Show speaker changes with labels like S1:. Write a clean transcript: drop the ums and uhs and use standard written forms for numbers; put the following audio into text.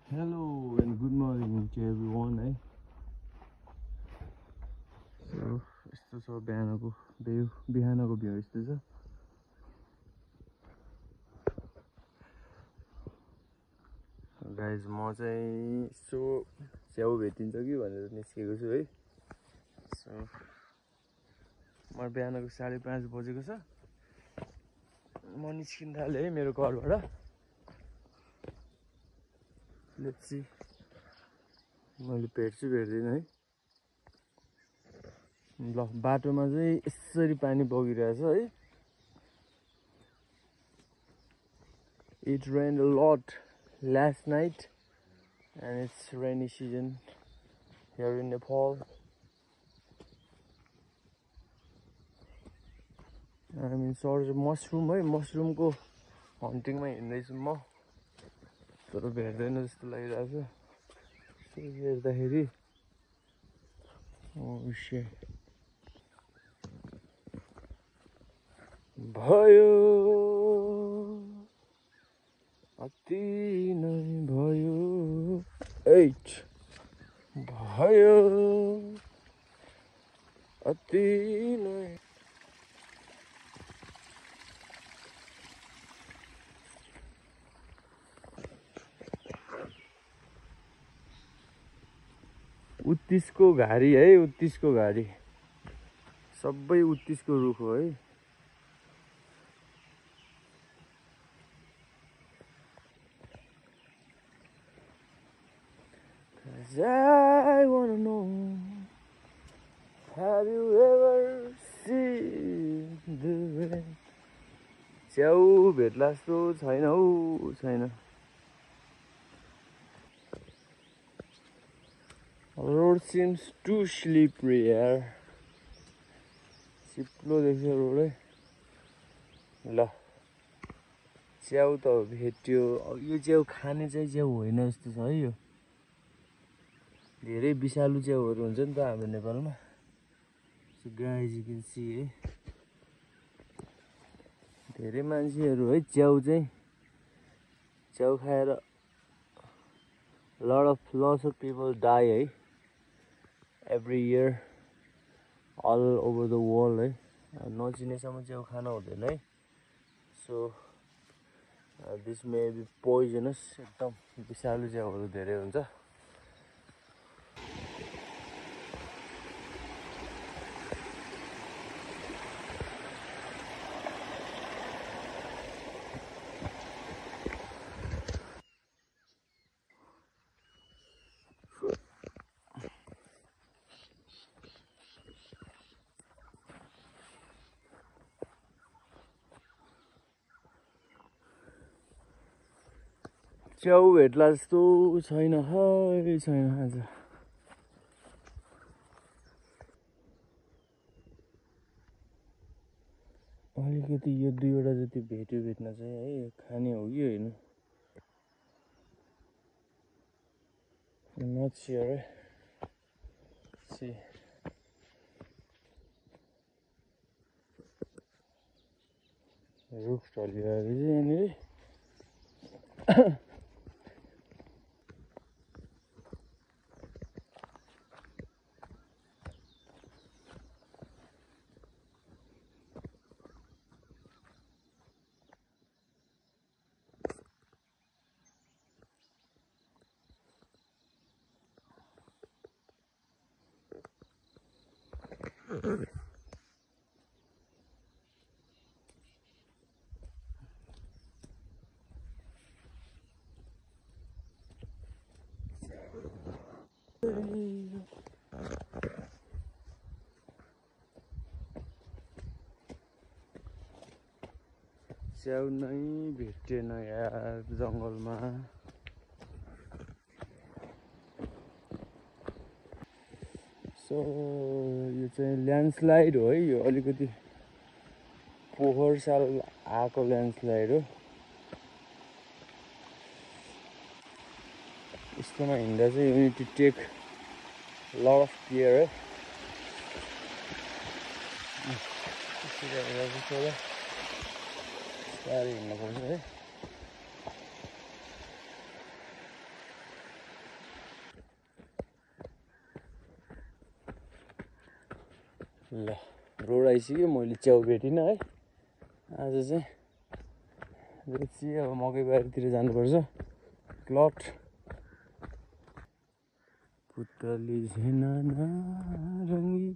S1: Hello and good morning to everyone, eh? So, यस्तो छ बिहानको भ्यू यस्तो छ। गाइज म चाहिँ यसो च्याउ भेटिन्छ कि भनेर निस्केको छु है। सो म बिहानको 5:30 बजेको छ। म निस्किन थालेँ है मेरो घरबाट। लेट्स सी मैले भेट्दिनँ है। ल बाटोमा चाहिँ यसरी पानी बगिरहेछ है। It rained a lot last night and it's rainy season here in Nepal. I'm in search of mushroom है। मसरुमको हन्टिङमा हिँड्दैछु म। तर भेट्दैन जस्तो लागिरहेछ। हेर्दाखेरि भयो अति नै भयो 8 भयो अति नै। उत्तिसको घारी है। उत्तिसको घारी सबै उत्तिसको रुख हो है। I wanna know, have you ever seen the rain? च्याउ भेट्ला जस्तो छैन हौ, छैन। Road seems too slippery यार। चिप्लो देख्छ रोड है। ल च्याउ त भेट्यो। यो च्याउ खाने चाहिँ च्याउ होइन जस्तो छ है। यो धेरै विषालु च्याउहरू हुन्छ नि त हाम्रो नेपालमा। So guys you can see है। धेरै मान्छेहरू है च्याउ खाएर lots of people die है every year all over the world है। नचिनेसम्म च्याउ खान हुँदैन है। So this may be poisonous। एकदम विषालु च्याउहरू धेरै हुन्छ। च्याउ भेट्ला जस्तो छैन है, छैन आज। अलिकति यो 2वटा जति भेट्न चाहिँ है। खाने हो कि होइन नट स्योर है। सी रुख ढलिरहेको छ यहाँनिर। च्याउ नै भेटेन यार जङ्गलमा। सो यो चाहिँ ल्यान्डस्लाइड हो है। यो अलिकति पोहोर साल आएको ल्यान्डस्लाइड हो। यस्तोमा हिँड्दा चाहिँ you need to take lot of care है। साह्रै हिँड्नुपर्छ है। ल रोड आइसक्यो मैले च्याउ भेटिनँ है आज चाहिँ बेसी अब मकै बारीतिर जानुपर्छ क्लट पुतली झेना नारङ्गी